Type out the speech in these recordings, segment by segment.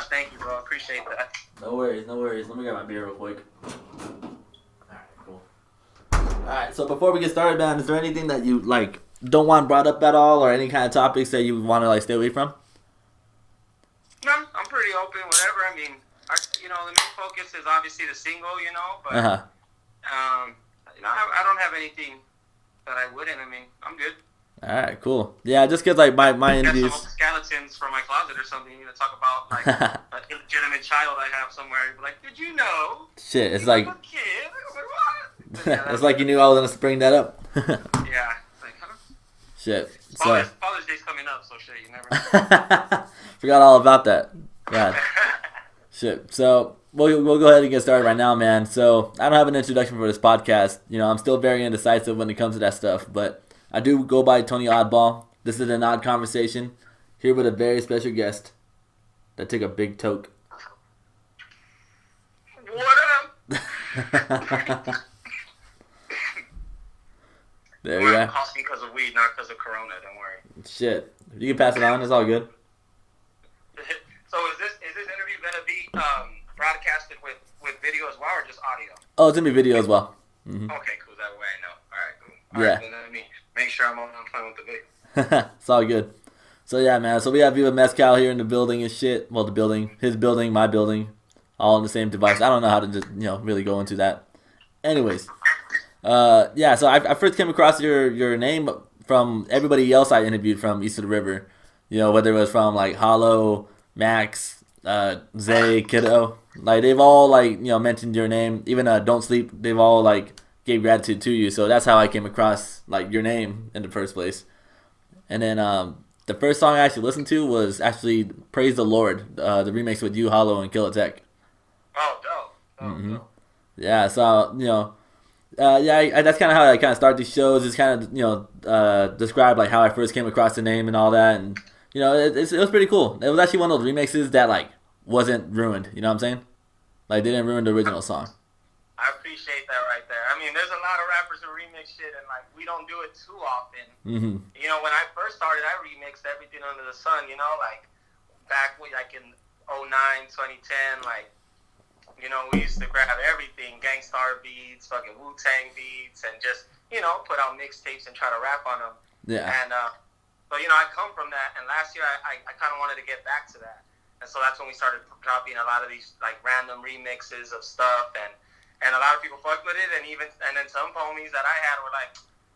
Thank you, bro. Appreciate that. No worries. Let me grab my beer real quick. Alright, cool. Alright, so before we get started, man, is there anything that you, like, don't want brought up at all, or any kind of topics that you want to, like, stay away from? No, I'm pretty open, whatever. I mean, the main focus is obviously the single, but, I don't have anything that I wouldn't. I mean, I'm good. Alright, cool. Yeah, just because, like, my interviews... Got some skeletons from my closet or something. You talk about, like, an illegitimate child I have somewhere. Like, did you know? Shit, it's like... A kid? I was like, what? Yeah, it's like you knew I was going to bring that up. Yeah. Like, huh? Shit. Father's Day's coming up, so shit, you never know. Forgot all about that. God. Shit. So, we'll go ahead and get started right now, man. So, I don't have an introduction for this podcast. I'm still very indecisive when it comes to that stuff, but I do go by Tony Awdball. This is an odd conversation, here with a very special guest that took a big toke. What up? There you go. I'm coughing because of weed, not because of Corona. Don't worry. Shit. You can pass it on. It's all good. So is this interview gonna be broadcasted with video as well, or just audio? Oh, it's gonna be video as well. Mm-hmm. Okay, cool. That way I know. All right, cool. Yeah. Right, then let me make sure I'm on time with the video. It's all good. So yeah, man. So we have Viva Mescal here in the building and shit. Well, the building, his building, my building, all on the same device. I don't know how to just really go into that. Anyways, yeah. So I first came across your name from everybody else I interviewed from East of the River. Whether it was from like Hollow, Max, Zay, Kiddo. Like they've all like mentioned your name. Even Don't Sleep. They've all like gave gratitude to you. So that's how I came across like your name in the first place. And then the first song I actually listened to was actually Praise the Lord, the remix with you, Hollow, and Kill Tech. Oh, dope. Dope. Yeah, so, that's kind of how I kind of start these shows. It's kind of, describe like how I first came across the name and all that. And, it was pretty cool. It was actually one of those remixes that, like, wasn't ruined. You know what I'm saying? Like, they didn't ruin the original song. I appreciate that right there. I mean, there's a lot of rappers who remix shit, and like we don't do it too often. Mm-hmm. When I first started, I remixed everything under the sun. Like back when, like in 09, 2010, like we used to grab everything, Gangstar beats, fucking Wu-Tang beats, and just put out mixtapes and try to rap on them. Yeah. And but I come from that, and last year I kind of wanted to get back to that, and so that's when we started dropping a lot of these like random remixes of stuff and a lot of people fucked with it, and then some homies that I had were like,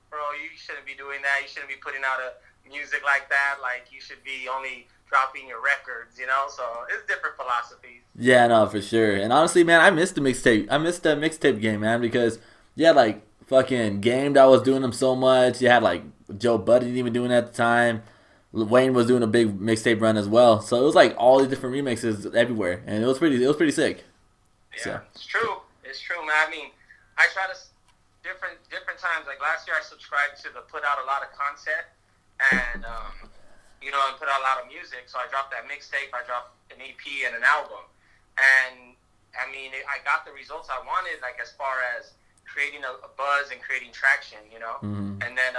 bro, you shouldn't be doing that. You shouldn't be putting out music like that. Like, you should be only dropping your records, So it's different philosophies. Yeah, no, for sure. And honestly, man, I missed the mixtape. I missed the mixtape game, man, because you had, like, fucking Game that was doing them so much. You had, like, Joe Budden even doing it at the time. Wayne was doing a big mixtape run as well. So it was, like, all these different remixes everywhere. And it was pretty sick. Yeah, so. It's true. It's true, man. I mean, I try to different times. Like last year, I subscribed to put out a lot of content and and put out a lot of music. So I dropped that mixtape. I dropped an EP and an album, and I mean, I got the results I wanted. Like as far as creating a buzz and creating traction, Mm-hmm. And then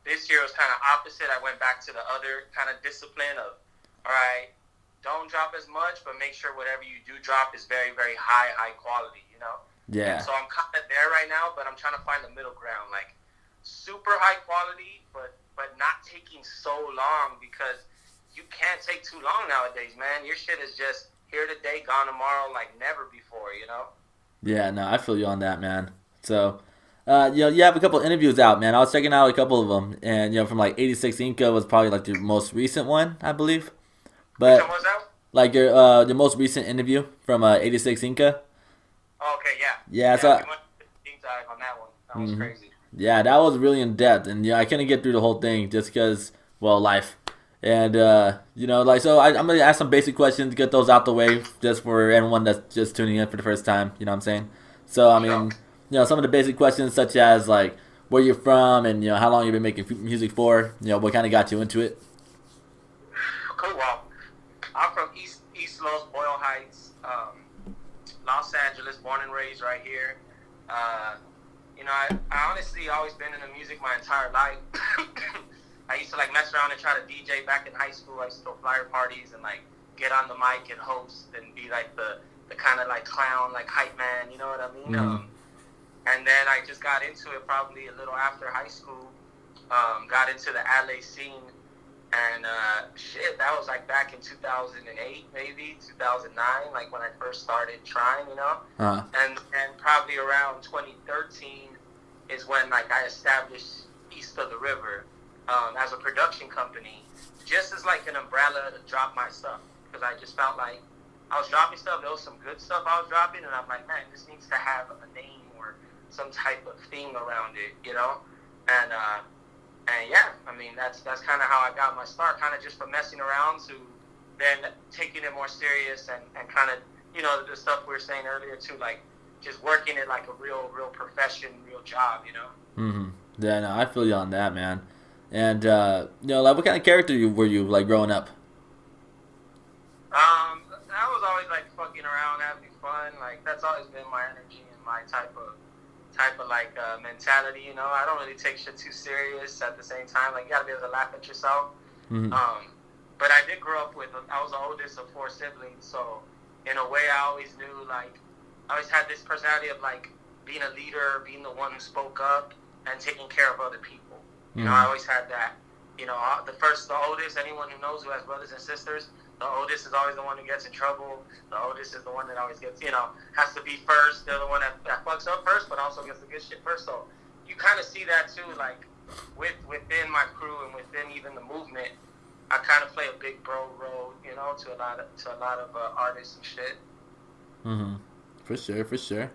this year was kind of opposite. I went back to the other kind of discipline of, all right, don't drop as much, but make sure whatever you do drop is very, very high quality, Yeah. And so I'm kind of there right now, but I'm trying to find the middle ground, like super high quality, but not taking so long, because you can't take too long nowadays, man. Your shit is just here today, gone tomorrow, like never before, Yeah, no, I feel you on that, man. So, you have a couple interviews out, man. I was checking out a couple of them, and from like 86 Inca was probably like the most recent one, I believe. But which one was that? Like your most recent interview from 86 Inca. Oh, okay, yeah. Yeah, so we went to deep dive on that one. That was crazy. Yeah, that was really in depth, and I couldn't get through the whole thing just because, well, life. And so I'm gonna ask some basic questions, get those out the way, just for everyone that's just tuning in for the first time. You know what I'm saying? So I mean, some of the basic questions such as like where you're from and how long you've been making music for. What kind of got you into it? Cool. Well, I'm from East Los, Boyle Heights, Los Angeles, born and raised right here. I honestly always been into music my entire life. I used to like mess around and try to DJ back in high school. I used to throw flyer parties and like get on the mic and host and be like the kind of like clown, like hype man, you know what I mean? And then I just got into it probably a little after high school. Got into the LA scene, and that was like back in 2008, maybe 2009, like when I first started trying, you know. And probably around 2013 is when like I established East of the River as a production company, just as like an umbrella to drop my stuff, because I just felt like I was dropping stuff. There was some good stuff I was dropping, and I'm like, man, this needs to have a name or some type of thing around it, you know. And yeah, I mean, that's kind of how I got my start, kind of just from messing around to then taking it more serious and kind of, you know, the stuff we were saying earlier too, like just working it like a real profession, real job, you know. Yeah, no, I feel you on that, man. And you know, like, what kind of character were you like growing up? I was always like fucking around, having fun. Like that's always been my energy and my type of like mentality, you know. I don't really take shit too serious. At the same time, like you gotta be able to laugh at yourself. But I did grow up with, I was the oldest of 4 siblings, so in a way I always knew, like, I always had this personality of like being a leader, being the one who spoke up and taking care of other people. You know, I always had that. You know, the oldest, anyone who knows who has brothers and sisters, the oldest is always the one who gets in trouble. The oldest is the one that always gets, you know, has to be first. They're the one that fucks up first, but also gets the good shit first. So you kind of see that too, like within my crew and within even the movement. I kind of play a big bro role, you know, to a lot of artists and shit. For sure.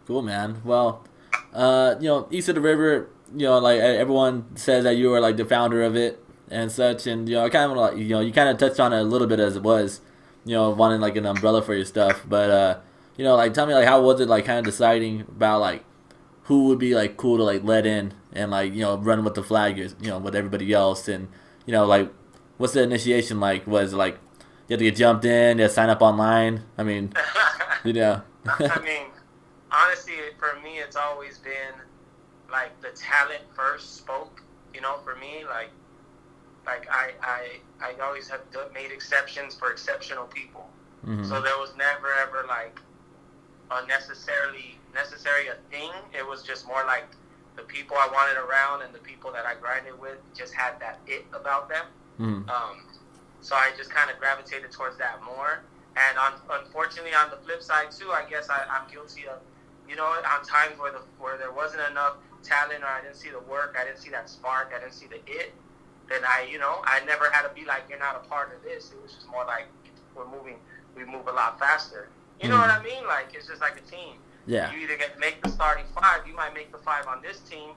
Cool, man. Well, you know, East of the River, you know, like everyone says that you were like the founder of it and such, and you know, I kind of like, you know, you kind of touched on it a little bit as it was, you know, wanting like an umbrella for your stuff, but you know, like tell me like how was it like kind of deciding about like who would be like cool to like let in and like, you know, run with the flag, you know, with everybody else, and you know, like what's the initiation like? Was it like you had to get jumped in, you had to sign up online? I mean, you know. I mean, honestly, for me, it's always been like the talent first spoke. You know, for me, like I always have made exceptions for exceptional people. So there was never ever like a necessary a thing. It was just more like the people I wanted around and the people that I grinded with just had that it about them. So I just kind of gravitated towards that more. And unfortunately, on the flip side too, I guess I'm guilty of, you know, on times where there wasn't enough talent, or I didn't see the work, I didn't see that spark, I didn't see the it, then I never had to be like, you're not a part of this. It was just more like we move a lot faster. You know what I mean? Like, it's just like a team. Yeah. You either make the starting 5, you might make the 5 on this team,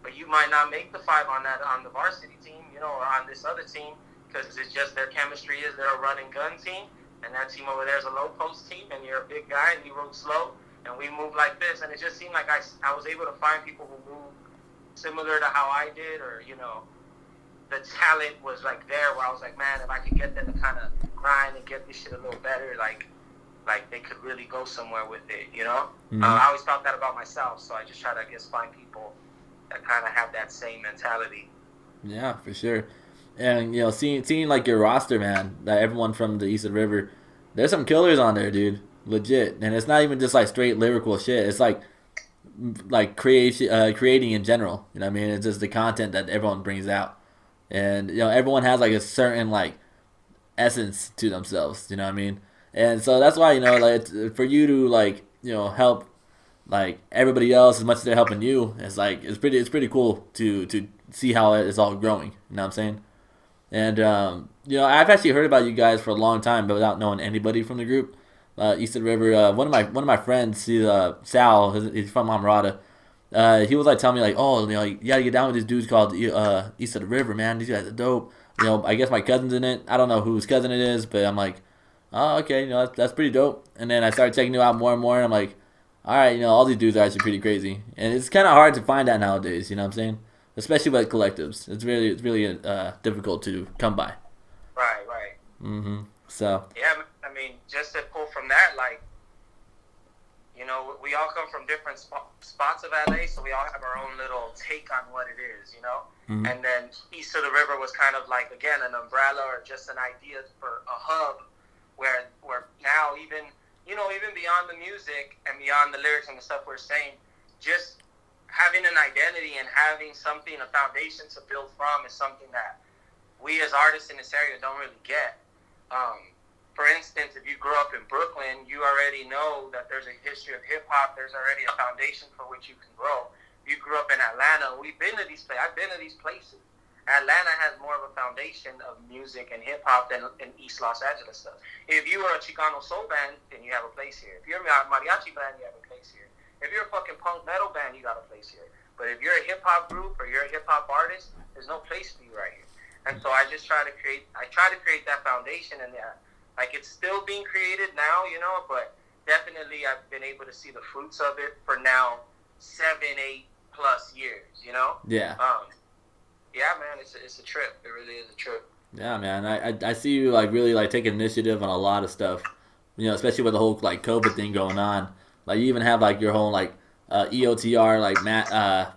but you might not make the 5 on the varsity team, you know, or on this other team, because it's just their chemistry is they're a run and gun team, and that team over there is a low post team, and you're a big guy and you move slow, and we move like this. And it just seemed like I was able to find people who move similar to how I did, or, you know, the talent was like there where I was like, man, if I could get them to kind of grind and get this shit a little better, like they could really go somewhere with it, you know? I always thought that about myself, so I just try to, I guess, find people that kind of have that same mentality. Yeah, for sure. And, you know, seeing like your roster, man, that everyone from the East of the River, there's some killers on there, dude. Legit. And it's not even just like straight lyrical shit. It's like creating in general. You know what I mean? It's just the content that everyone brings out. And, you know, everyone has like a certain like essence to themselves. You know what I mean? And so that's why, you know, like for you to like, you know, help like everybody else as much as they're helping you, it's like it's pretty cool to see how it's all growing. You know what I'm saying? And you know, I've actually heard about you guys for a long time, but without knowing anybody from the group. East of the River. One of my friends, Sal, he's from Amarada. He was like telling me like, oh, you know, you gotta get down with these dudes called East of the River, man. These guys are dope. You know, I guess my cousin's in it. I don't know whose cousin it is, but I'm like, oh, okay, you know, that's pretty dope. And then I started checking you out more and more, and I'm like, all right, you know, all these dudes are actually pretty crazy, and it's kind of hard to find that nowadays. You know what I'm saying? Especially with collectives, it's really difficult to come by. Right. So. Yeah, I mean, just to pull from that, like, you know, we all come from different spots of LA, so we all have our own little take on what it is, you know? And then East of the River was kind of like, again, an umbrella or just an idea for a hub even beyond the music and beyond the lyrics and the stuff we're saying, just having an identity and having something, a foundation to build from is something that we as artists in this area don't really get. For instance, if you grew up in Brooklyn, you already know that there's a history of hip-hop. There's already a foundation for which you can grow. If you grew up in Atlanta, we've been to these places. I've been to these places. Atlanta has more of a foundation of music and hip-hop than in East Los Angeles does. If you are a Chicano soul band, then you have a place here. If you're a mariachi band, you have a place here. If you're a fucking punk metal band, you got a place here. But if you're a hip-hop group or you're a hip-hop artist, there's no place for you right here. And so I try to create that foundation, and like it's still being created now, but definitely I've been able to see the fruits of it for now 7-8+ years, Yeah. Yeah, man, it's a trip. It really is a trip. Yeah, man. I see you like really like taking initiative on a lot of stuff. Especially with the whole like COVID thing going on. Like you even have like your whole like EOTR like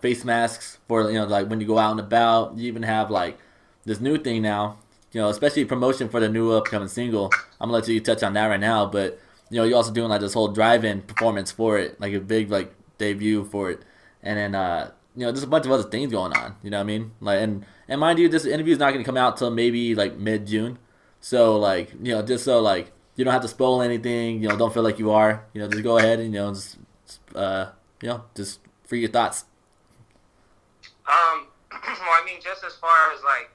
face masks for like when you go out and about. You even have like this new thing now. Especially promotion for the new upcoming single. I'm gonna let you touch on that right now, but you're also doing like this whole drive-in performance for it, like a big like debut for it, and then there's a bunch of other things going on. You know what I mean? Like and mind you, this interview is not gonna come out till maybe like mid-June, so like just so like you don't have to spoil anything. Don't feel like you are. Just go ahead and just free your thoughts. Well, I mean, just as far as like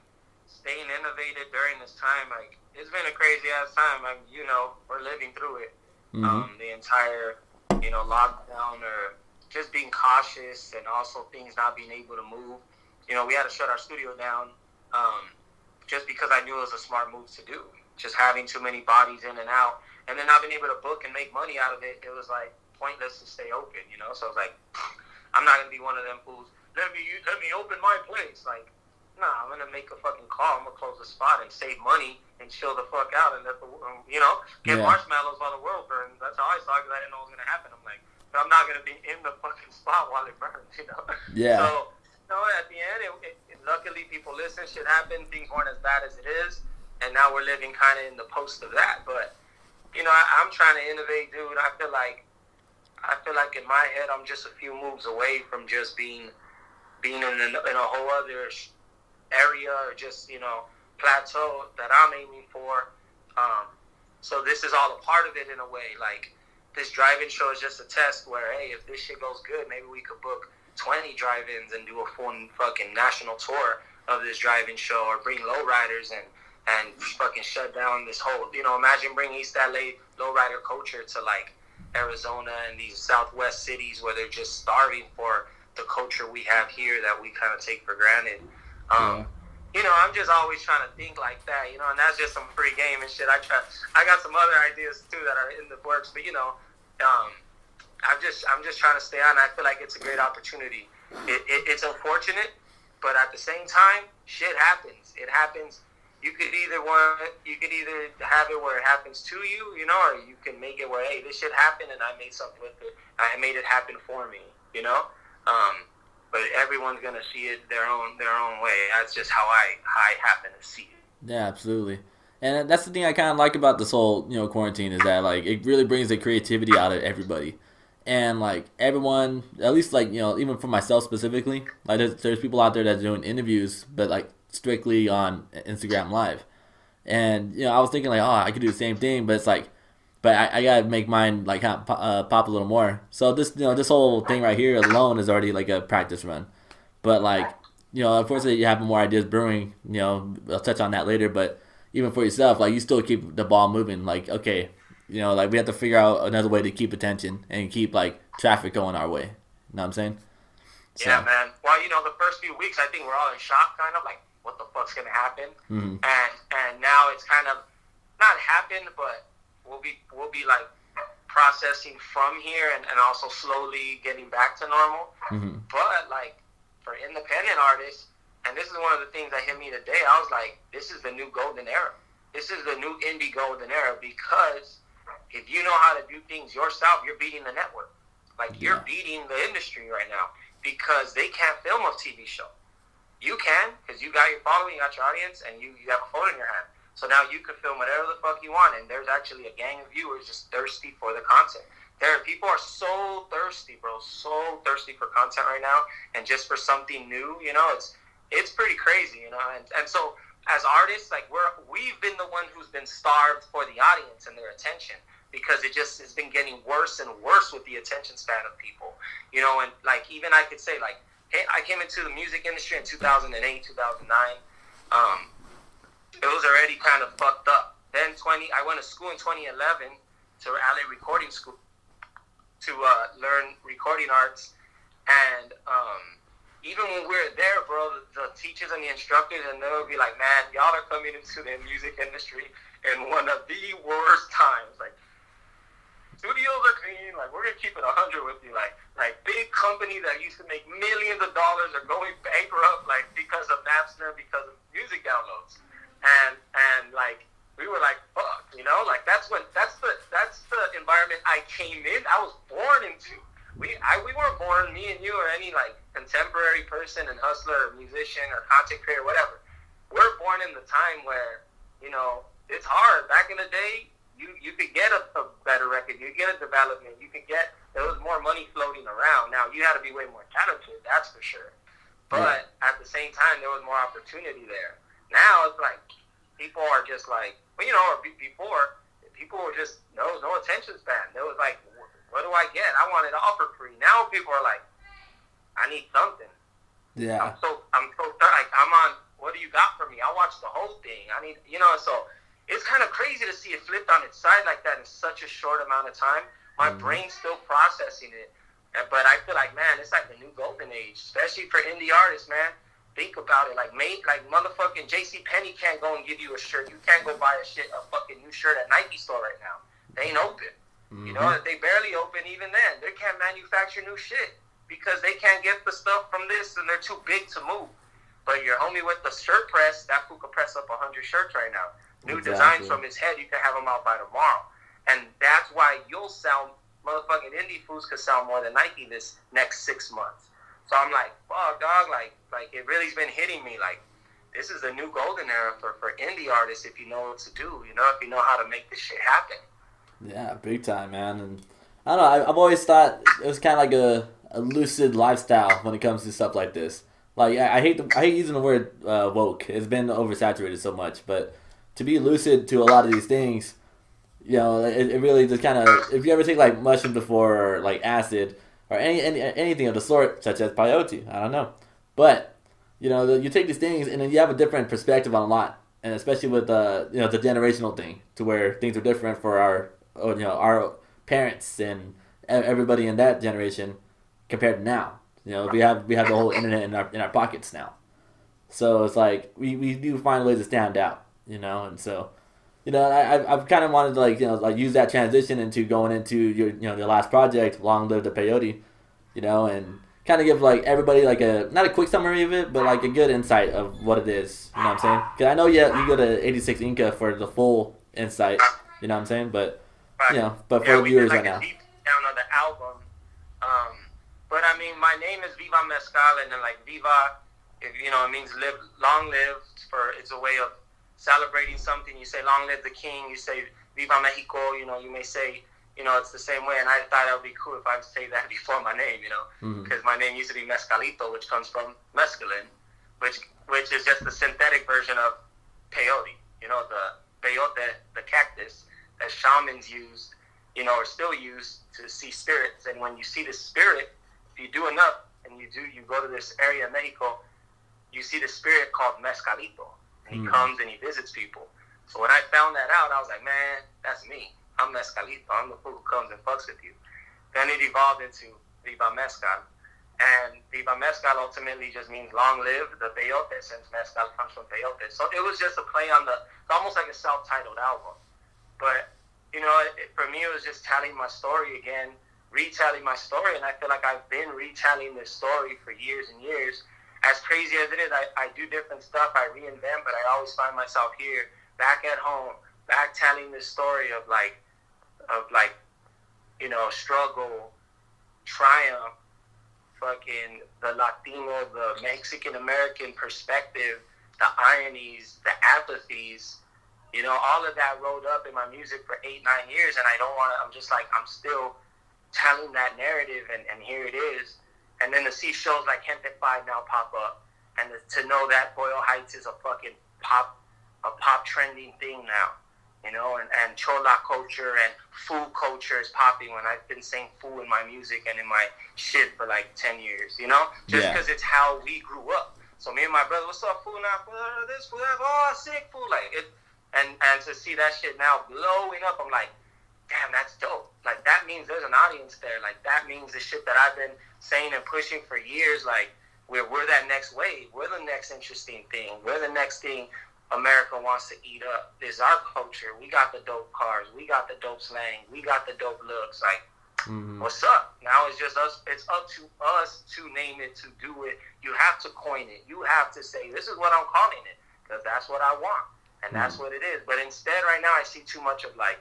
staying innovative during this time, like it's been a crazy ass time. Like we're living through it. Mm-hmm. The entire lockdown, or just being cautious, and also things not being able to move. We had to shut our studio down just because I knew it was a smart move to do. Just having too many bodies in and out, and then not being able to book and make money out of it, it was like pointless to stay open. So I was like, I'm not gonna be one of them fools. Let me open my place. Like, nah, I'm gonna make a fucking call. I'm gonna close the spot and save money and chill the fuck out and let the get marshmallows while the world burns. That's how I saw it, because I didn't know what was gonna happen. I'm like, but I'm not gonna be in the fucking spot while it burns. Yeah. So at the end, luckily people listen. Shit happened. Things weren't as bad as it is, and now we're living kind of in the post of that. But I'm trying to innovate, dude. I feel like in my head, I'm just a few moves away from just being in a whole other area, or just plateau that I'm aiming for. So this is all a part of it in a way. Like this drive-in show is just a test where, hey, if this shit goes good, maybe we could book 20 drive-ins and do a full fucking national tour of this drive-in show, or bring lowriders and fucking shut down this whole, imagine bringing East LA lowrider culture to like Arizona and these Southwest cities where they're just starving for the culture we have here that we kind of take for granted. I'm just always trying to think like that, and that's just some free game and shit. I got some other ideas too that are in the works, but I'm just trying to stay on. I feel like it's a great opportunity. It's unfortunate, but at the same time, shit happens. It happens. You could either have it where it happens to you, or you can make it where, hey, this shit happened and I made something with it. I made it happen for me, But everyone's gonna see it their own way. That's just how I happen to see it. Yeah, absolutely. And that's the thing I kind of like about this whole quarantine, is that like it really brings the creativity out of everybody. And like everyone, at least like even for myself specifically, like there's people out there that are doing interviews, but like strictly on Instagram Live. And I was thinking like, oh, I could do the same thing, but it's like, but I gotta make mine like pop a little more. So this this whole thing right here alone is already like a practice run. But like unfortunately you have more ideas brewing. I'll touch on that later. But even for yourself, like you still keep the ball moving. Like okay, like we have to figure out another way to keep attention and keep like traffic going our way. You know what I'm saying? So. Yeah, man. Well, the first few weeks I think we're all in shock, kind of like what the fuck's gonna happen. Mm-hmm. And now it's kind of not happened, but we'll be like processing from here and also slowly getting back to normal. Mm-hmm. But like for independent artists, and this is one of the things that hit me today, I was like, this is the new golden era. This is the new indie golden era, because if you know how to do things yourself, you're beating the network. Like you're beating the industry right now, because they can't film a TV show. You can, because you got your following, you got your audience, and you have a phone in your hand. So now you could film whatever the fuck you want, and there's actually a gang of viewers just thirsty for the content. People are so thirsty, bro, so thirsty for content right now, and just for something new. It's pretty crazy, and so as artists, like we've been the one who's been starved for the audience and their attention, because it just has been getting worse and worse with the attention span of people, and like even I could say, like, hey, I came into the music industry in 2008, 2009. It was already kind of fucked up. Then I went to school in 2011 to LA Recording School to learn recording arts, and even when we were there, bro, the teachers and the instructors, and they would be like, man, y'all are coming into the music industry in one of the worst times. Like, studios are clean. Like, we're gonna keep it 100 with you. Like big companies that used to make millions of dollars are going bankrupt, like because of Napster, because of music downloads, and like we were like, fuck, like that's the environment I came in. I was born into. We weren't born, me and you or any like contemporary person and hustler or musician or content creator, whatever. We're born in the time where it's hard. Back in the day, you could get a better record, you could get a development, there was more money floating around. Now you had to be way more talented, that's for sure. But at the same time, there was more opportunity there. Now it's like people are just like, before people were just no attention span. There was like, what do I get? I wanted to offer free. Now people are like, I need something. Yeah. I'm so like, I'm on. What do you got for me? I watched the whole thing. I need, so it's kind of crazy to see it flipped on its side like that in such a short amount of time. My brain's still processing it, but I feel like, man, it's like the new golden age, especially for indie artists, man. Think about it, like motherfucking J.C. Penney can't go and give you a shirt. You can't go buy a fucking new shirt at Nike store right now. They ain't open. They barely open even then. They can't manufacture new shit because they can't get the stuff from this, and they're too big to move. But your homie with the shirt press, that fool could press up 100 shirts right now. New designs from his head, you can have them out by tomorrow. And that's why you'll sell, motherfucking indie fools could sell more than Nike this next 6 months. So I'm like, fuck, dog, like it really's been hitting me. Like, this is a new golden era for indie artists if you know what to do, if you know how to make this shit happen. Yeah, big time, man. And I don't know, I've always thought it was kind of like a lucid lifestyle when it comes to stuff like this. Like, I hate using the word woke. It's been oversaturated so much, but to be lucid to a lot of these things, it really just kind of, if you ever take like mushroom before, or like acid, or anything of the sort, such as peyote, I don't know, but you take these things and then you have a different perspective on a lot, and especially with the generational thing, to where things are different for our parents and everybody in that generation compared to now. We have the whole internet in our pockets now, so it's like we do find ways to stand out, and so I've kind of wanted to use that transition into going into your last project, Long Live the Peyote, and kind of give like everybody like not a quick summary of it, but like a good insight of what it is. You know what I'm saying? Because I know you go to 86 Inca for the full insight. You know what I'm saying? But but for viewers right now. Deep down on the album. But I mean, my name is Viva Mescal, and then like Viva, it means live, long live. It's a way of celebrating something. You say long live the king. You say Viva Mexico. You may say, it's the same way. And I thought it would be cool if I would say that before my name, because my name used to be Mescalito, which comes from mescaline, which is just the synthetic version of peyote. The peyote, the cactus that shamans use, or still use to see spirits. And when you see the spirit, if you do enough, and you go to this area in Mexico, you see the spirit called Mescalito. And he comes and he visits people. So when I found that out, I was like, man, that's me. I'm Mescalito. I'm the fool who comes and fucks with you. Then it evolved into Viva Mescal. And Viva Mescal ultimately just means long live the peyote, since mezcal comes from peyote. So it was just a play on it's almost like a self-titled album. But, for me, it was just telling my story again, retelling my story. And I feel like I've been retelling this story for years and years. As crazy as it is, I do different stuff, I reinvent, but I always find myself here, back at home, back telling this story of struggle, triumph, fucking the Latino, the Mexican American perspective, the ironies, the apathies, You know, all of that rolled up in my music for 8-9 years, and I don't want to. I'm just like, I'm still telling that narrative, and here it is. And then to see shows like Hemped 5 now pop up, and to know that Boyle Heights is a fucking pop trending thing now, you know, and chola culture and food culture is popping when I've been saying food in my music and in my shit for like 10 years, you know, just because it's how we grew up. So me and my brother, what's up, food now? This food, oh, sick food, like it, and to see that shit now blowing up, I'm like, damn, that's dope. Like, that means there's an audience there. Like, that means the shit that I've been saying and pushing for years, like, we're that next wave. We're the next interesting thing. We're the next thing America wants to eat up. Is our culture. We got the dope cars. We got the dope slang. We got the dope looks. Like, what's up? Now it's just us. It's up to us to name it, to do it. You have to coin it. You have to say, this is what I'm calling it, because that's what I want. And that's what it is. But instead, right now, I see too much of, like,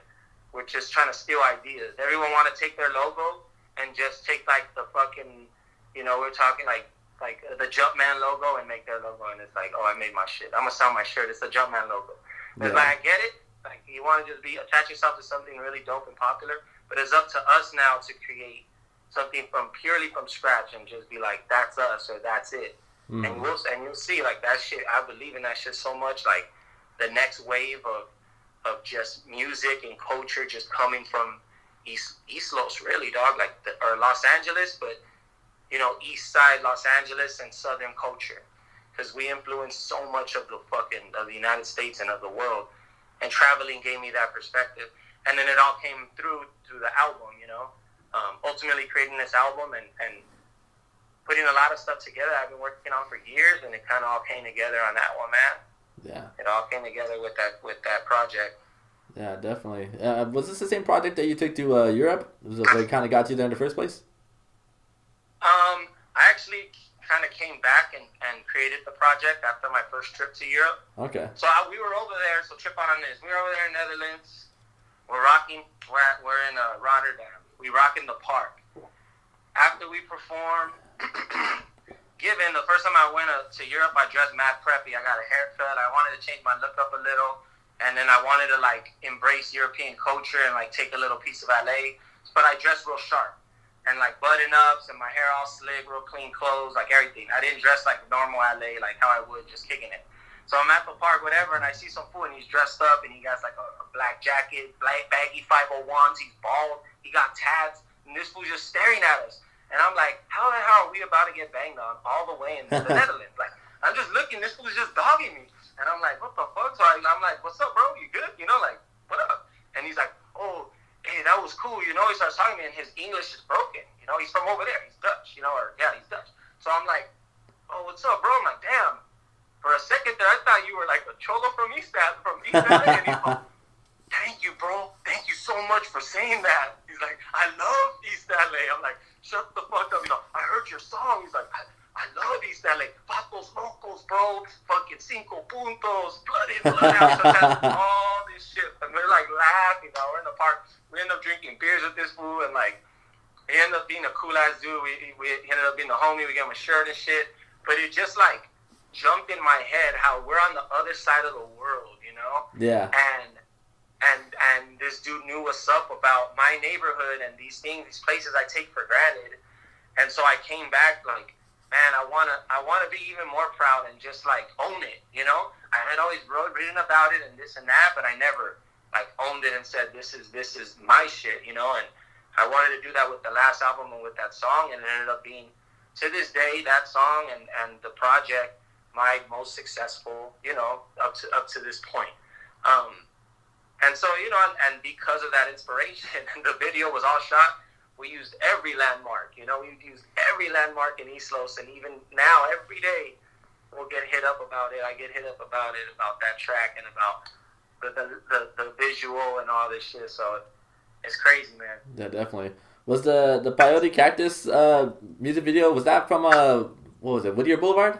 we're just trying to steal ideas. Everyone want to take their logo and just take, like, the fucking, you know, we're talking, like the Jumpman logo and make their logo. And it's like, oh, I made my shit. I'm going to sell my shirt. It's the Jumpman logo. It's like, I get it. Like, you want to just attach yourself to something really dope and popular. But it's up to us now to create something purely from scratch and just be like, that's us or that's it. And you'll see, like, that shit, I believe in that shit so much. Like, the next wave of just music and culture just coming from East Los, really, dog, like, or Los Angeles, but, you know, East Side Los Angeles and Southern culture, because we influence so much of the United States and of the world, and traveling gave me that perspective, and then it all came through the album, you know, ultimately creating this album and putting a lot of stuff together I've been working on for years, and it kind of all came together on that one, man. Yeah. It all came together with that project. Yeah, definitely. Was this the same project that you took to Europe? Was it what kind of got you there in the first place? I actually kind of came back and created the project after my first trip to Europe. Okay. So we were over there. So trip on this. We were over there in Netherlands. We're rocking. We're in Rotterdam. We rock in the park. After we performed. Given the first time I went to Europe, I dressed mad preppy. I got a haircut. I wanted to change my look up a little, and then I wanted to like embrace European culture and like take a little piece of LA. But I dressed real sharp and like button ups and my hair all slick, real clean clothes, like everything. I didn't dress like normal LA, like how I would just kicking it. So I'm at the park, whatever, and I see some fool and he's dressed up and he got like a black jacket, black baggy 501s. He's bald. He got tats, and this fool's just staring at us. And I'm like, how the hell are we about to get banged on all the way in the Netherlands? Like, I'm just looking, this fool's just dogging me. And I'm like, what the fuck? So I'm like, what's up, bro? You good? You know, like, what up? And he's like, oh, hey, that was cool. You know, he starts talking to me and his English is broken. You know, he's from over there. He's Dutch, you know, he's Dutch. So I'm like, oh, what's up, bro? I'm like, damn. For a second there, I thought you were like a cholo from East LA. And he's like, thank you, bro. Thank you so much for saying that. He's like, I love East LA. I'm like, shut the fuck up. You know, I heard your song. He's like, I love East LA. Vatos locos, bro. Fucking cinco puntos. Blood in, blood out. Sometimes all this shit. And we're like laughing. We're in the park. We end up drinking beers with this fool. And like, he ended up being a cool ass dude. We ended up being the homie. We gave him a shirt and shit. But it just like jumped in my head how we're on the other side of the world, you know? Yeah. And this dude knew what's up about my neighborhood and these things, these places I take for granted. And so I came back like, man, I wanna be even more proud and just like own it, you know? I had always written about it and this and that, but I never like owned it and said this is my shit, you know? And I wanted to do that with the last album and with that song, and it ended up being, to this day, that song and the project, my most successful, you know, up to this point. And so, you know, and because of that inspiration, the video was all shot, we used every landmark, you know, we used every landmark in East Los, and even now, every day, we'll get hit up about it. I get hit up about it, about that track, and about the visual and all this shit, so it's crazy, man. Yeah, definitely. Was the Peyote Cactus music video, was that from, what was it, Whittier Boulevard?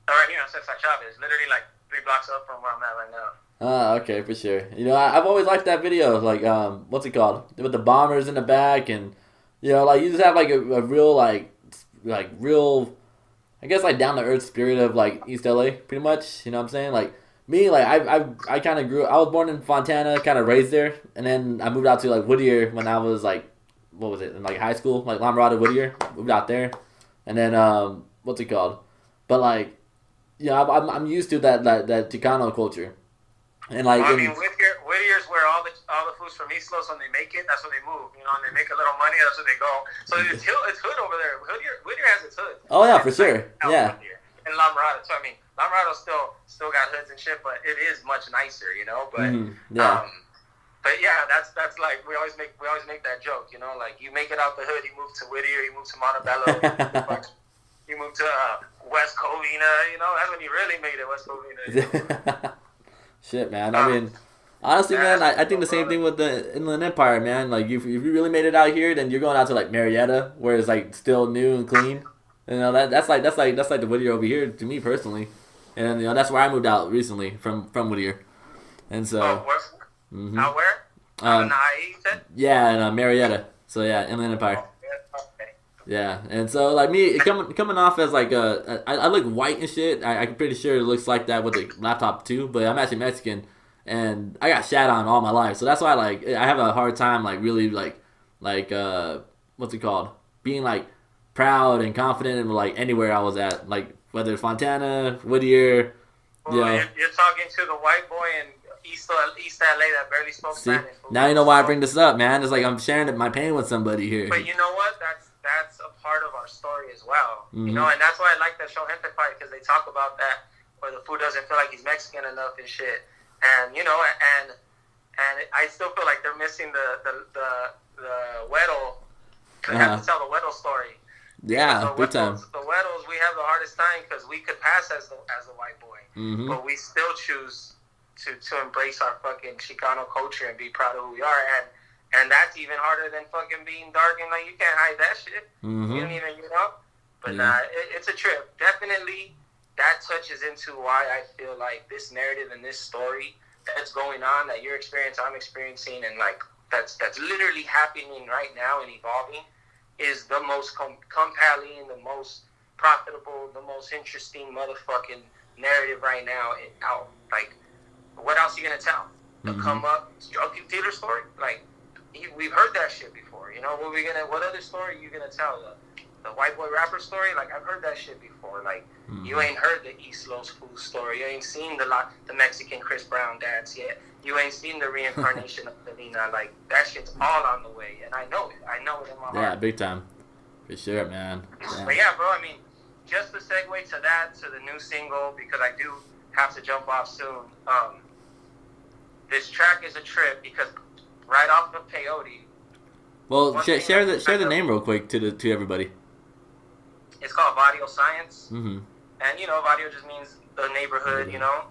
Right here on Cesar Chavez, literally like 3 blocks up from where I'm at right now. Ah, okay, for sure. You know, I've always liked that video. Like, what's it called? With the bombers in the back, and you know, like you just have like a real like real, I guess like down to earth spirit of like East LA, pretty much. You know what I'm saying? Like me, like I kind of grew. I was born in Fontana, kind of raised there, and then I moved out to like Whittier when I was like, what was it, in like high school, like La Mirada, Whittier. Moved out there, and then what's it called? But like, yeah, I'm used to that Chicano culture, and like Well, I in mean, Whittier's where all the foods from East Los, when they make it, that's when they move. You know, and they make a little money. That's where they go. So it's hood over there. Whittier has its hood. oh yeah, for It's sure, out yeah. Whittier. And La Mirada. So I mean, La Mirada still got hoods and shit, but it is much nicer. You know, but Yeah. But yeah, that's like we always make that joke. You know, like you make it out the hood, you move to Whittier, you move to Montebello, you move to West Covina. You know, that's when you really made it, West Covina. Shit, man. I mean, honestly, man, I think the same thing with the Inland Empire, man. Like, if you really made it out here, then you're going out to like Marietta, where it's like still new and clean. You know, that's like the Whittier over here to me personally, and you know that's where I moved out recently from Whittier, and so. Out where? Out in the IE, you said? Yeah, in Marietta. So yeah, Inland Empire. Okay. Yeah, and so like me coming off as like I look white and shit. I'm pretty sure it looks like that with the laptop too. But I'm actually Mexican, and I got shat on all my life. So that's why like I have a hard time like really like what's it called, being like proud and confident in like anywhere I was at, like whether it's Fontana, Whittier. Well, you're talking to the white boy in East LA that barely spoke Spanish. Now you know why I bring this up, man. It's like I'm sharing my pain with somebody here. But you know what? That's a part of our story as well. You know, and that's why I like that show Gente Fight, because they talk about that, where the food doesn't feel like he's Mexican enough and shit. And you know, and I still feel like they're missing the Weddle. They have to tell the Weddle story. Yeah, big time. The Weddles, we have the hardest time because we could pass as the white boy, but we still choose to embrace our fucking Chicano culture and be proud of who we are, and that's even harder than fucking being dark and like you can't hide that shit. You don't even, you know. But it's a trip. Definitely, that touches into why I feel like this narrative and this story that's going on, that you're experiencing, I'm experiencing, and like that's literally happening right now and evolving, is the most compelling, the most profitable, the most interesting motherfucking narrative right now out. Like, what else are you gonna tell? The come up drug dealer story? Like, we've heard that shit before. You know, what other story are you gonna tell? The white boy rapper story? Like, I've heard that shit before. Like, you ain't heard the East Los Food story. You ain't seen the Mexican Chris Brown dance yet. You ain't seen the reincarnation of Selena. Like, that shit's all on the way, and I know it. I know it in my heart. Yeah, big time. For sure, man. Yeah. But yeah, bro, I mean, just to segue to that, to the new single, because I do have to jump off soon. This track is a trip because right off of Peyote. Well, share the name real quick to everybody. It's called Barrio Science, Mm-hmm. and you know, Barrio just means the neighborhood, you know,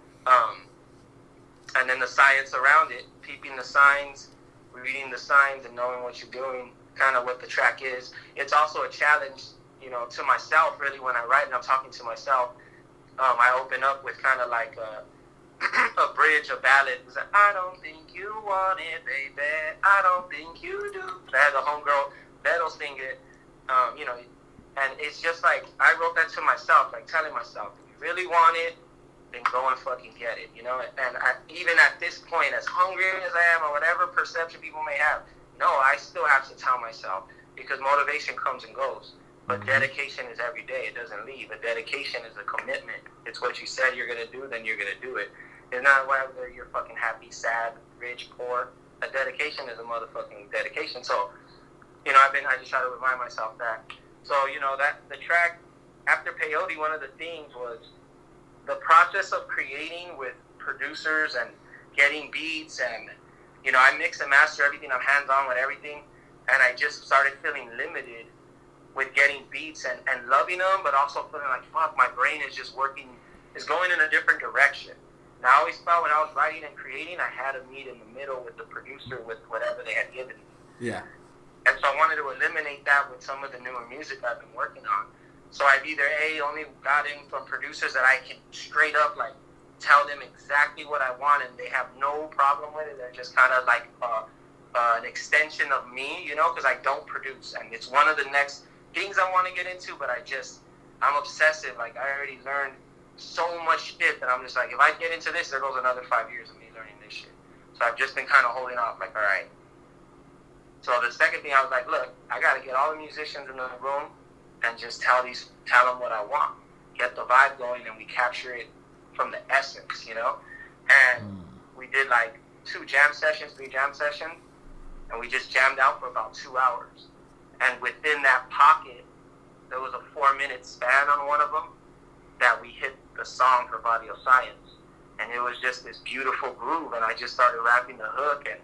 and then the science around it, peeping the signs, reading the signs, and knowing what you're doing. Kind of what the track is. It's also a challenge, you know, to myself. Really, when I write and I'm talking to myself, I open up with kind of like a bridge, a ballad. It's like, I don't think you want it, baby. I don't think you do. I had the homegirl Beto sing it, you know, and it's just like I wrote that to myself, like telling myself, if you really want it, then go and fucking get it, you know. And even at this point, as hungry as I am, or whatever perception people may have, no, I still have to tell myself, because motivation comes and goes. But dedication is every day. It doesn't leave. A dedication is a commitment. It's what you said you're going to do, then you're going to do it. It's not whether you're fucking happy, sad, rich, poor. A dedication is a motherfucking dedication. So, you know, I just try to remind myself that. So, you know, that the track, after Peyote, one of the themes was the process of creating with producers and getting beats, and, you know, I mix and master everything. I'm hands-on with everything. And I just started feeling limited with getting beats and loving them, but also feeling like, fuck, my brain is just working, is going in a different direction. And I always felt when I was writing and creating, I had to meet in the middle with the producer, with whatever they had given me. Yeah. And so I wanted to eliminate that with some of the newer music I've been working on. So I've either only got in from producers that I can straight up like tell them exactly what I want, and they have no problem with it. They're just kind of like an extension of me, you know, because I don't produce, and it's one of the next things I want to get into. But I'm obsessive. Like, I already learned so much shit that I'm just like, if I get into this, there goes another 5 years of me learning this shit. So I've just been kind of holding off, like, all right. So the second thing, I was like, look, I got to get all the musicians in the room and just tell them what I want. Get the vibe going, and we capture it from the essence, you know? And we did like 3 jam sessions, and we just jammed out for about 2 hours. And within that pocket, there was a 4-minute span on one of them that we hit the song for Barrio Science. And it was just this beautiful groove, and I just started rapping the hook, and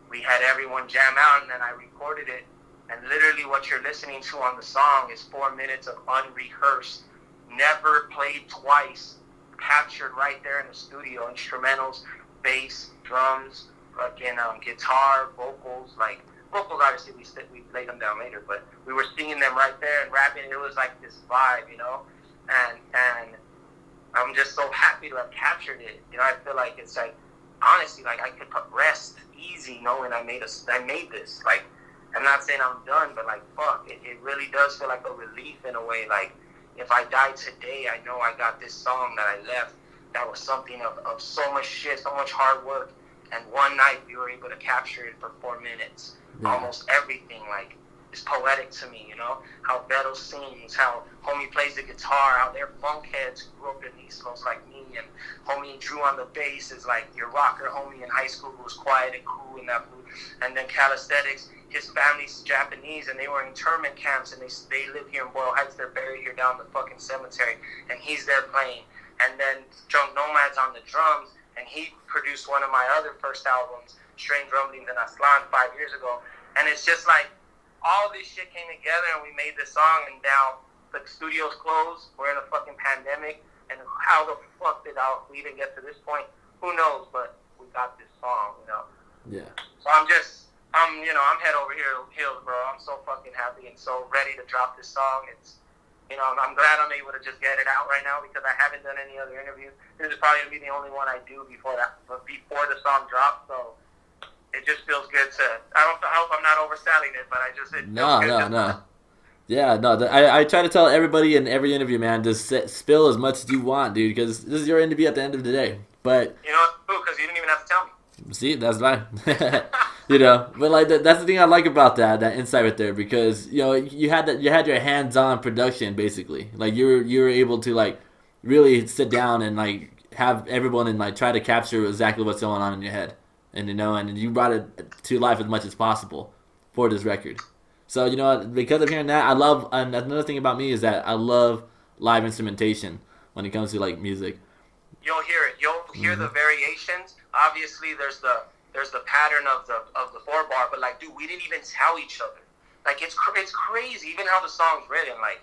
we had everyone jam out, and then I recorded it. And literally what you're listening to on the song is 4 minutes of unrehearsed, never played twice, captured right there in the studio, instrumentals, bass, drums, fucking guitar, vocals. Like, vocals, obviously, we laid them down later, but we were singing them right there and rapping. It was like this vibe, you know? And I'm just so happy to have captured it. You know, I feel like it's like, honestly, like, I could rest easy knowing I made this. Like, I'm not saying I'm done, but like, fuck, it really does feel like a relief in a way. Like, if I die today, I know I got this song that I left that was something of so much shit, so much hard work. And one night we were able to capture it for 4 minutes. Yeah. Almost everything, like, is poetic to me, you know? How Beto sings, how homie plays the guitar, how they're funk heads who grew up in the East Coast like me, and homie Drew on the bass is like your rocker homie in high school who was quiet and cool in that booth. And then Calisthenics, his family's Japanese, and they were in internment camps, and they live here in Boyle Heights. They're buried here down the fucking cemetery, and he's there playing. And then Drunk Nomad's on the drums, and he produced one of my other first albums, Strange Rumblings in Aslan, 5 years ago. And it's just like, all this shit came together, and we made this song, and now the studio's closed. We're in a fucking pandemic, and how the fuck did we even get to this point? Who knows? But we got this song, you know. Yeah. So I'm head over heels, bro. I'm so fucking happy and so ready to drop this song. It's, you know, I'm glad I'm able to just get it out right now because I haven't done any other interviews. This is probably gonna be the only one I do before the song drops. So it just feels good to. I hope I'm not overselling it, but No. Yeah, no. I try to tell everybody in every interview, man, just spill as much as you want, dude, because this is your interview at the end of the day. But you know, because you didn't even have to tell me. See, that's fine. You know, but like that's the thing I like about that insight right there, because you know you had your hands-on production basically. Like you were able to like really sit down and like have everyone and like try to capture exactly what's going on in your head, and you know, and you brought it to life as much as possible for this record. So you know, because of hearing that, I love. And another thing about me is that I love live instrumentation when it comes to like music. You'll hear it. You'll hear the variations. Obviously, there's the pattern of the 4-bar, but like, dude, we didn't even tell each other. Like, it's crazy. Even how the song's written, like,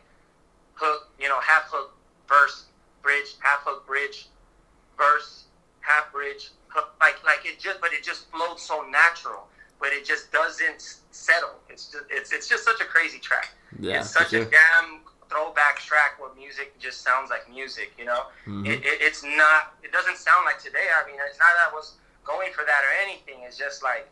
hook, you know, half hook, verse, bridge, half hook, bridge, verse, half bridge, hook, like it just flows so natural, but it just doesn't settle. It's just such a crazy track. Yeah, it's such a damn throwback track where music just sounds like music, you know? Mm-hmm. It doesn't sound like today. I mean, it's not that I was going for that or anything. It's just like,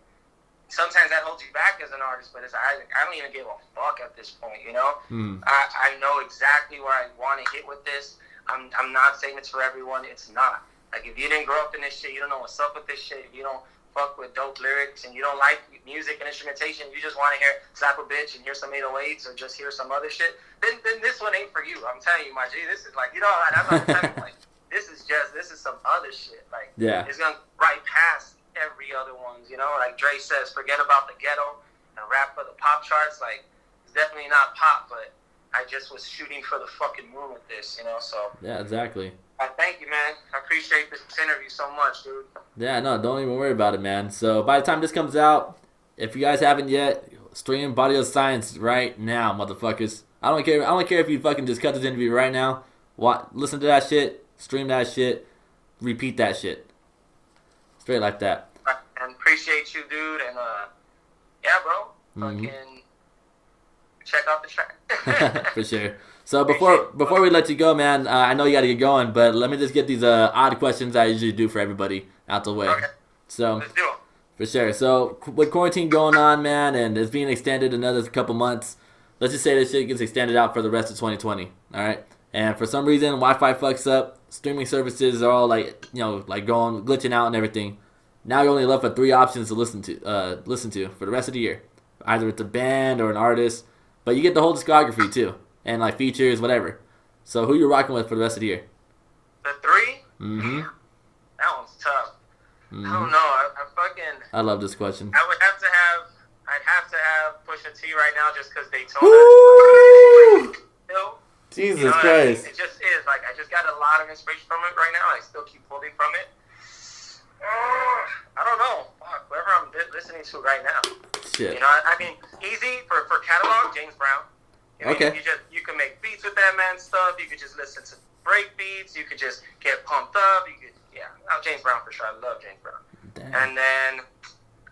sometimes that holds you back as an artist, but I don't even give a fuck at this point, you know? Mm. I know exactly where I want to hit with this. I'm not saying it's for everyone. It's not. Like, if you didn't grow up in this shit, you don't know what's up with this shit. If you don't fuck with dope lyrics and you don't like music and instrumentation, you just want to hear slap a bitch and hear some 808s or just hear some other shit, then this one ain't for you. I'm telling you, my G, this is like, you know, I'm not telling you, like, this is some other shit. Like, yeah, it's gonna right past every other ones, you know? Like Dre says, forget about the ghetto and rap for the pop charts. Like, it's definitely not pop, but I just was shooting for the fucking moon with this, you know? So yeah, exactly. Thank you, man. I appreciate this interview so much, dude. Yeah, no, don't even worry about it, man. So by the time this comes out, if you guys haven't yet, stream Barrio Science right now, motherfuckers. I don't care if you fucking just cut this interview right now. Listen to that shit, stream that shit, repeat that shit. Straight like that. And appreciate you, dude. And yeah, bro. Fucking check out the track. For sure. So before we let you go, man, I know you got to get going, but let me just get these odd questions I usually do for everybody out the way. Okay. So let's do it. For sure. So with quarantine going on, man, and it's being extended another couple months, let's just say this shit gets extended out for the rest of 2020. All right. And for some reason, Wi-Fi fucks up. streaming services are all like like going glitching out and everything. Now you're only left with 3 options to listen to for the rest of the year. Either it's a band or an artist, but you get the whole discography too, and like features, whatever. So who you rocking with for the rest of the year? The 3? Mm-hmm. That one's tough. Mm-hmm. I don't know. I love this question. I'd have to have Pusha T right now just because Daytona. Woo! Jesus Christ. It just is. Like, I just got a lot of inspiration from it right now. I still keep pulling from it. I don't know. Fuck, whoever I'm listening to right now. Shit. I mean, easy for catalog, James Brown. Okay. You can make beats with that man's stuff. You could just listen to break beats. You could just get pumped up. James Brown for sure. I love James Brown. Damn. And then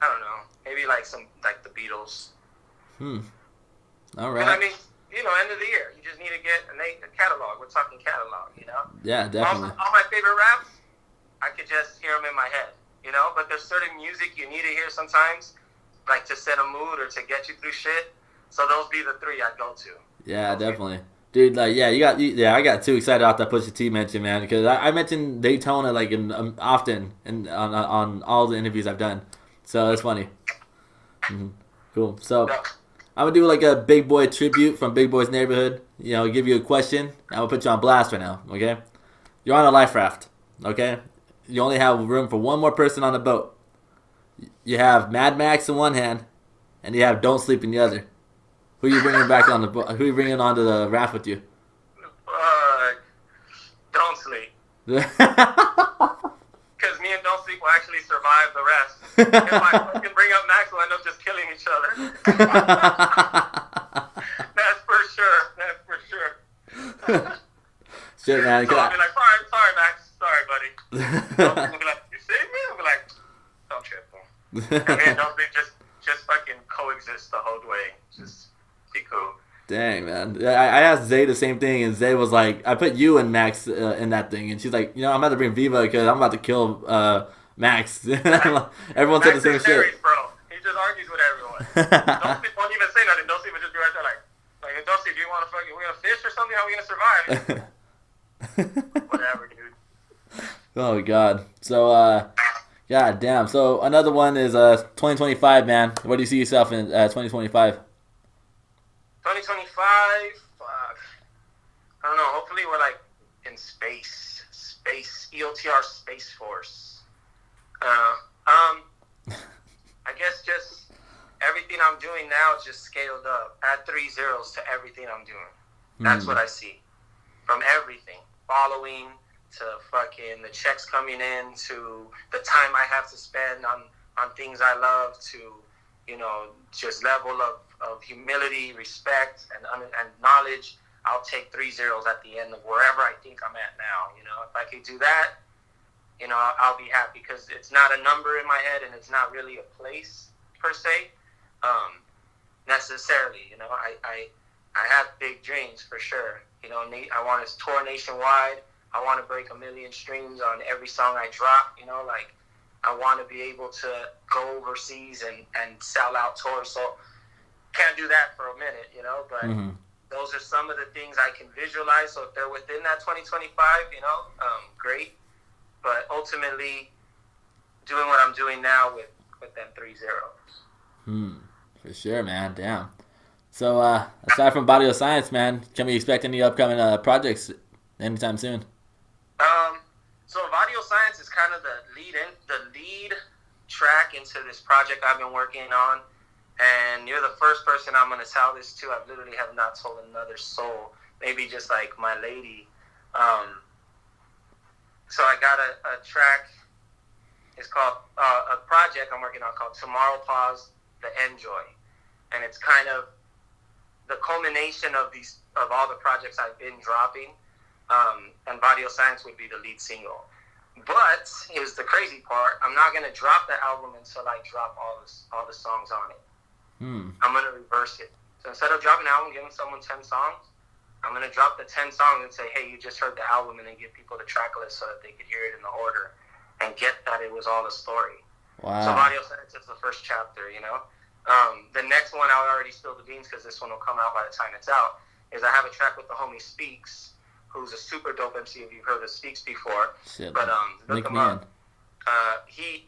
I don't know, maybe like the Beatles. All right. I mean, end of the year, you just need to get a catalog. We're talking catalog, Yeah, definitely. All my favorite raps, I could just hear them in my head, But there's certain music you need to hear sometimes, like to set a mood or to get you through shit. So those be the 3 I'd go to. Yeah, definitely. Dude, like, I got too excited about that Pusha T mention, man, because I mentioned Daytona like often and on all the interviews I've done, so it's funny. Mm-hmm. Cool. So I'm gonna do like a Big Boy tribute from Big Boy's Neighborhood. Give you a question. I'm gonna put you on blast right now. Okay, you're on a life raft. Okay, you only have room for one more person on the boat. You have Mad Max in one hand, and you have Don't Sleep in the other. Who you bringing back on the boat? Who you bringing onto the raft with you? Don't Sleep. Because me and Don't Sleep will actually survive the rest. If I fucking bring up Max, we'll end up just killing each other. That's for sure. Shit, man. So I'll be like, sorry, Max. Sorry, buddy. Don't Sleep will be like, you saved me? I'll be like, don't trip, bro. And me and Don't Sleep just fucking coexist the whole way. Just be cool. Dang, man. I asked Zay the same thing, and Zay was like, I put you and Max in that thing. And she's like, I'm about to bring Viva because I'm about to kill Max. Everyone said the same shit. Bro. He just argues with everyone. Don't Sleep won't even say nothing. Don't Sleep will just be right there like Don't Sleep, do you want to we're going to fish or something? How are we going to survive? Whatever, dude. Oh, God. So, God damn. So, another one is 2025, man. Where do you see yourself in 2025? 2025, fuck. I don't know. Hopefully we're like in space, EOTR Space Force. I guess just everything I'm doing now is just scaled up. Add 3 zeros to everything I'm doing. That's what I see. From everything, following to fucking the checks coming in to the time I have to spend on things I love to, just level of humility, respect, and knowledge. I'll take 3 zeros at the end of wherever I think I'm at now. If I could do that, I'll be happy because it's not a number in my head and it's not really a place per se, necessarily. I have big dreams for sure. I want to tour nationwide. I want to break 1 million streams on every song I drop. I want to be able to go overseas and sell out tours. So can't do that for a minute, but those are some of the things I can visualize. So if they're within that 2025, great. But ultimately, doing what I'm doing now with them 3 zeros. For sure, man. Damn. So aside from Barrio Science, man, can we expect any upcoming projects anytime soon? So Barrio Science is kind of the lead track into this project I've been working on, and you're the first person I'm going to tell this to. I literally have not told another soul, maybe just like my lady. So I got a track. It's called a project I'm working on called Tomorrow Pause, The Enjoy, and it's kind of the culmination of all the projects I've been dropping. And Barrio Science would be the lead single. But here's the crazy part: I'm not gonna drop the album until I drop all the songs on it. I'm gonna reverse it. So instead of dropping an album, giving someone 10 songs, I'm gonna drop the 10 songs and say, "Hey, you just heard the album," and then give people the track list so that they could hear it in the order and get that it was all a story. Wow. So Barrio Science is the first chapter. The next one I'll already spill the beans because this one will come out by the time it's out. Is I have a track with the homie Speaks, who's a super dope MC. If you've heard of Speaks before, Shit. but look him up.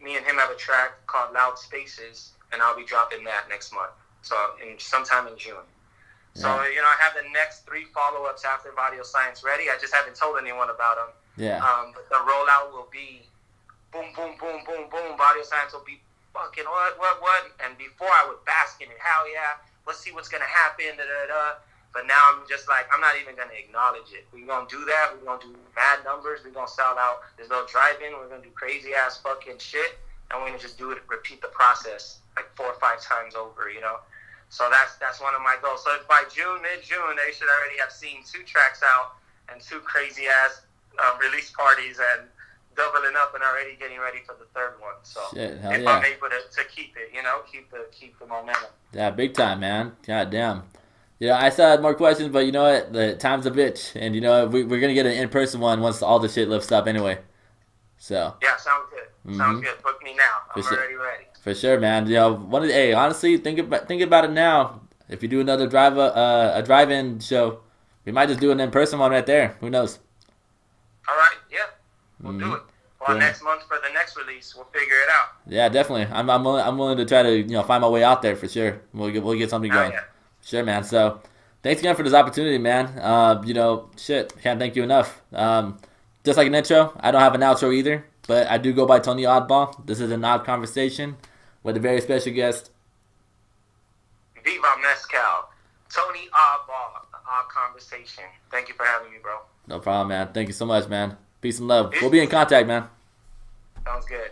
Me and him have a track called Loud Spaces, and I'll be dropping that next month. So sometime in June. So, you know, I have the next 3 follow-ups after Barrio Science ready. I just haven't told anyone about them. Yeah. But the rollout will be boom, boom, boom, boom, boom. Barrio Science will be fucking what? And before I would bask in it. Hell yeah. Let's see what's going to happen. Da-da-da. But now I'm just like, I'm not even going to acknowledge it. We're going to do that. We're going to do mad numbers. We're going to sell out. There's no drive-in. We're going to do crazy-ass fucking shit. And we're going to just do it, repeat the process like 4 or 5 times over, you know? So that's one of my goals. So by mid-June, they should already have seen 2 tracks out and 2 crazy-ass release parties and doubling up and already getting ready for the 3rd one. So shit, if I'm able to keep it, you know, keep the momentum. Yeah, big time, man. God damn. Yeah, I still had more questions, but you know what? The time's a bitch. And you know what? We're going to get an in-person one once all the shit lifts up anyway. So. Yeah, sounds good. Mm-hmm. Sounds good. Book me now. I'm already ready. For sure, man. You know, hey, honestly, think about it now. If you do another drive-in show, we might just do an in-person one right there. Who knows? All right, yeah, we'll do it. Well, next month for the next release, we'll figure it out. Yeah, definitely. I'm willing to try to find my way out there for sure. We'll get something going. Yeah. Sure, man. So, thanks again for this opportunity, man. Shit, can't thank you enough. Just like an intro, I don't have an outro either, but I do go by Tony Awdball. This is an odd conversation with a very special guest. Viva Mescal. Tony Awdball. Odd conversation. Thank you for having me, bro. No problem, man. Thank you so much, man. Peace and love. We'll be in contact, man. Sounds good.